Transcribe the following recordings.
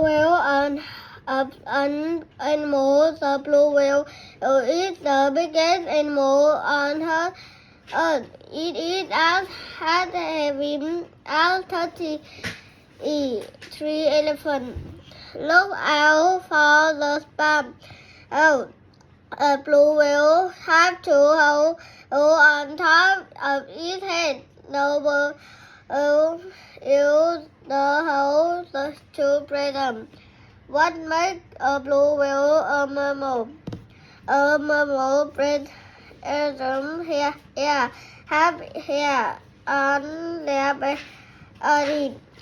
whale and an animal. The blue whale is the biggest animal on earth. It is as heavy as 33 elephants. Look out for the spam. A blue whale has two holes on top of its head. The whale uses the holes to breathe. What makes a blue whale a mammal? A mammal breathes air, have hair on their body,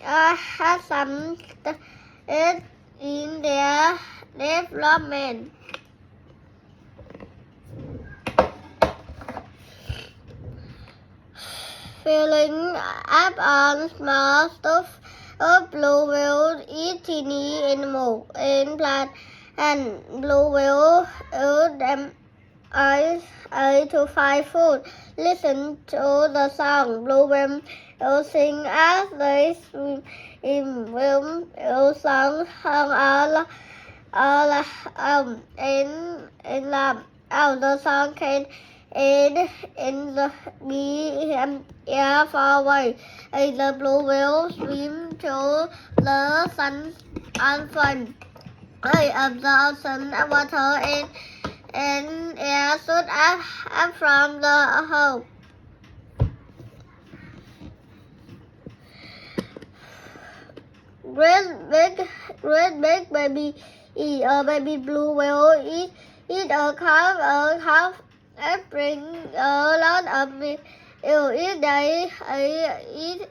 has some stage in their development. Filling up on small stuff of blue whale is teeny animal in plant, and blue whale use them eyes to find food. Listen to the song blue whale sing as they swim in song all in love. The song can end in the air far away. The blue whale swim to the sun and fun. Of the ocean water and air shoot up from the hole. Great big baby blue whale eat a calf and bring a lot of milk. Each day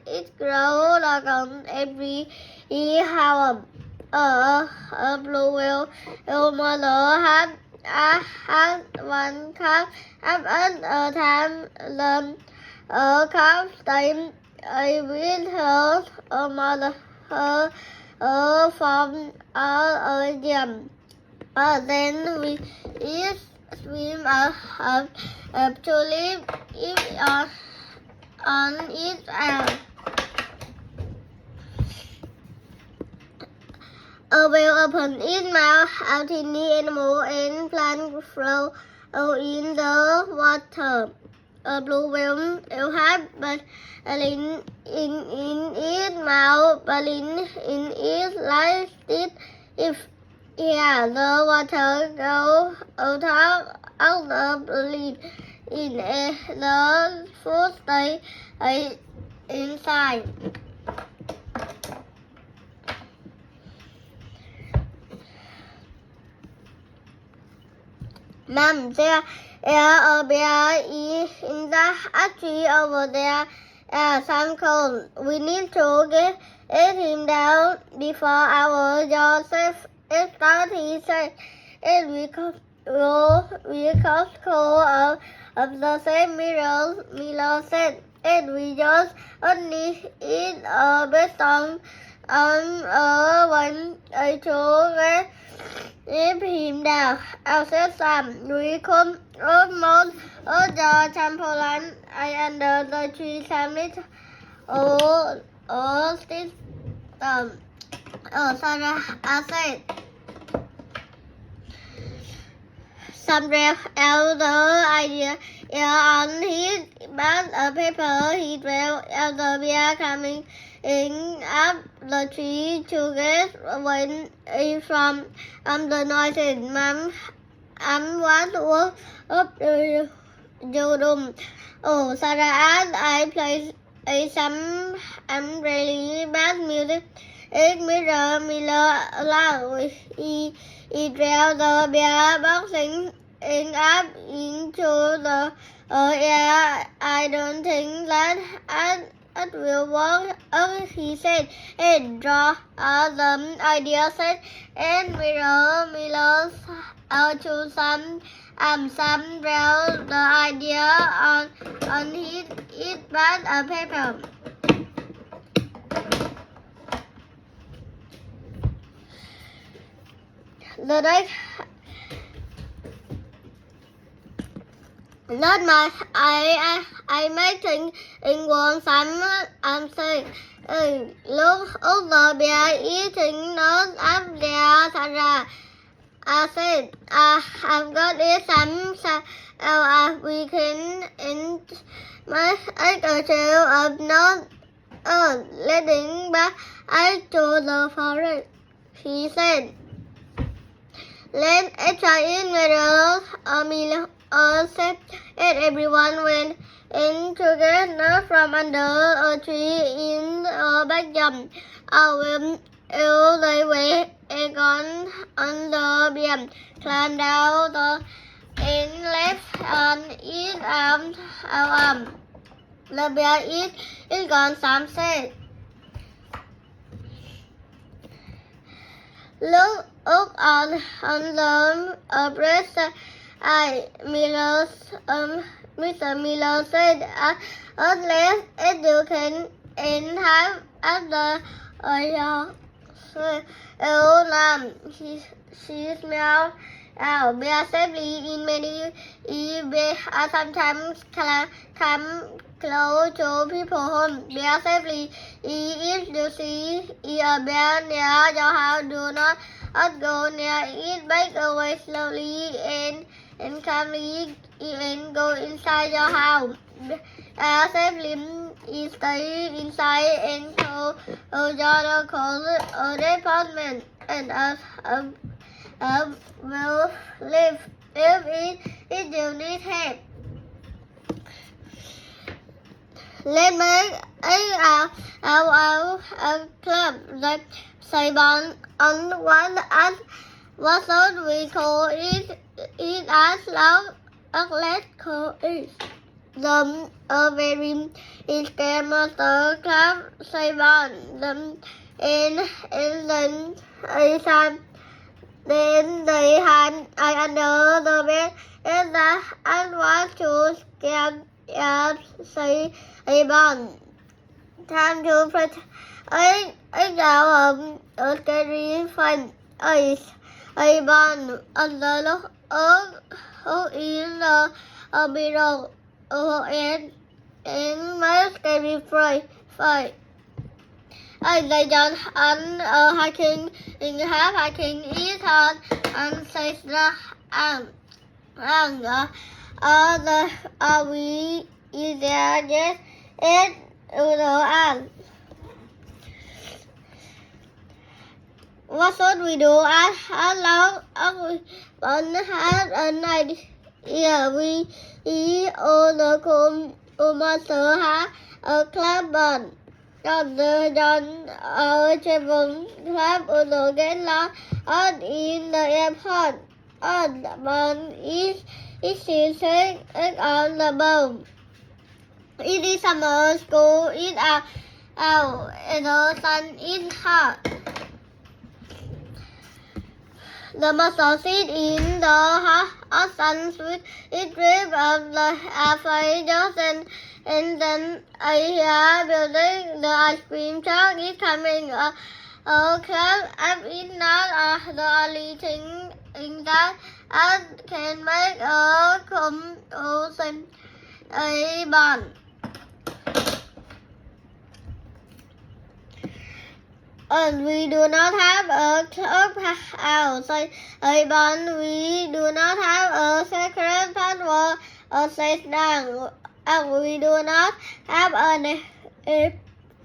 it grows like every hour. A blue whale mother had one calf at a time. The calf stayed with her mother from a year. Then we swim up to live on its own. A whale opened its mouth. A tiny animal and plant float in the water. A blue whale had baleen in its mouth, baleen in its lips. If the water goes out of the baleen, in the food stays inside. Mom, there a bear in the tree over there. Some cold. We need to get him down before our Joseph starts, he said. And we could go of the same Miller said. And we just only eat a best on one to get him down. I said Sam, we come almost the trampoline under the tree. Sam little still Sarah, I said. Sam read out the idea on his bag of paper. He read out the bear coming up the tree to get away from the noises. Mom, what up you do? Oh, Sarah asked. I play some really bad music. Miller loud. He drove the bear boxing up into the air. I don't think that it will work, he said. And draw the idea said. And Miller to some wrote the idea on his pad of paper. The next not much. I may think in one some and say, look, the bear eating nuts I said, I've got it some weekend in my trail of not letting back I to the forest. She said, let's try it whether said everyone went in together from under a tree in a backyard. All the way on the beam, climbed down the and left and eat our The bear is gone, Sam said. Look on the breast. Mr. Miller said, unless you can in time at the lamb. She smelled out. Bear safely in many bears sometimes come close to people home. Bear safely if you see a bear near your house, do not go near it. Back away slowly and calmly and go inside your house. Bear safely stay inside and close your department and will live if you need help. Let's make our club the Saibon on one as what should we call it as long as let's call it the very scared monster club Saibon and then then they had under the bed and want to say a bond. Time to protect a scary fun ice a bond under the in the middle and my scary fight. They don't hiking in half hiking is hard and says are we is there yes and and what should we do as long as we have an idea we all the monster have a club bond. John travel club will get lost in the airport. On the bond is sitting on the bone. It is summer, school is out and the sun is hot. The monster sit in the hot sun with it drip of the fire and then I hear building the ice cream truck is coming. Club up is not the only thing in that I can make a commotion a bond. And we do not have a club outside a bond. We do not have a secret password or safe down. And we do not have a name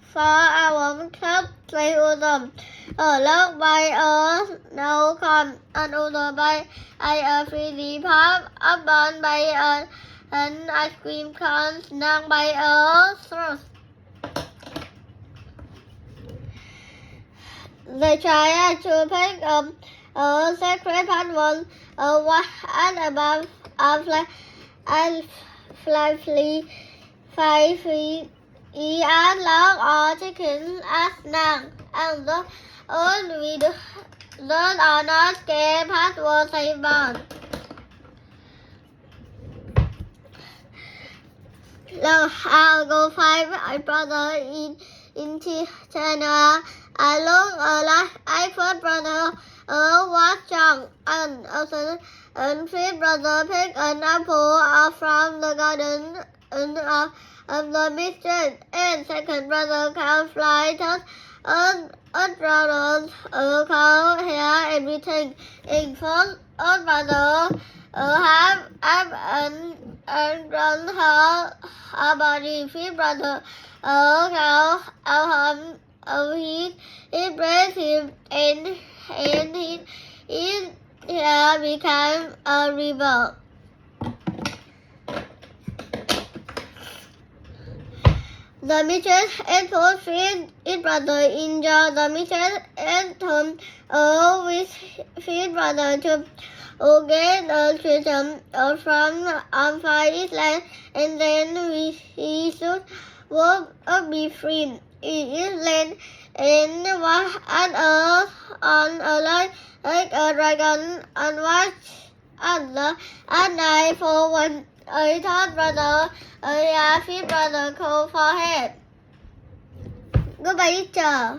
for our club playroom. Locked by a no con and ordered by a 3D pop, up on by an ice cream cone, snug by a thrust. They try to pick up a secret password, what above a fly 5 feet as long or chicken as long and the old we don't are not scared password save bond. Now I'll go find my brother in China. I look like I first brother was young and fifth brother picked an apple from the garden of the mistress and second brother can fly Earth brothers, cow, hair, everything. In first, Earth brother have and run her body. Fifth brother, cow, he breathed him and his hair became a river. The Mitchell and fourth his brother injured the Mitchell and Tom with his brother to get the treasure from Amphi's land, and then he should be free. It is land and on earth on a like a dragon and watch at night for one. A third brother, a fifth brother called for help. Goodbye, teacher.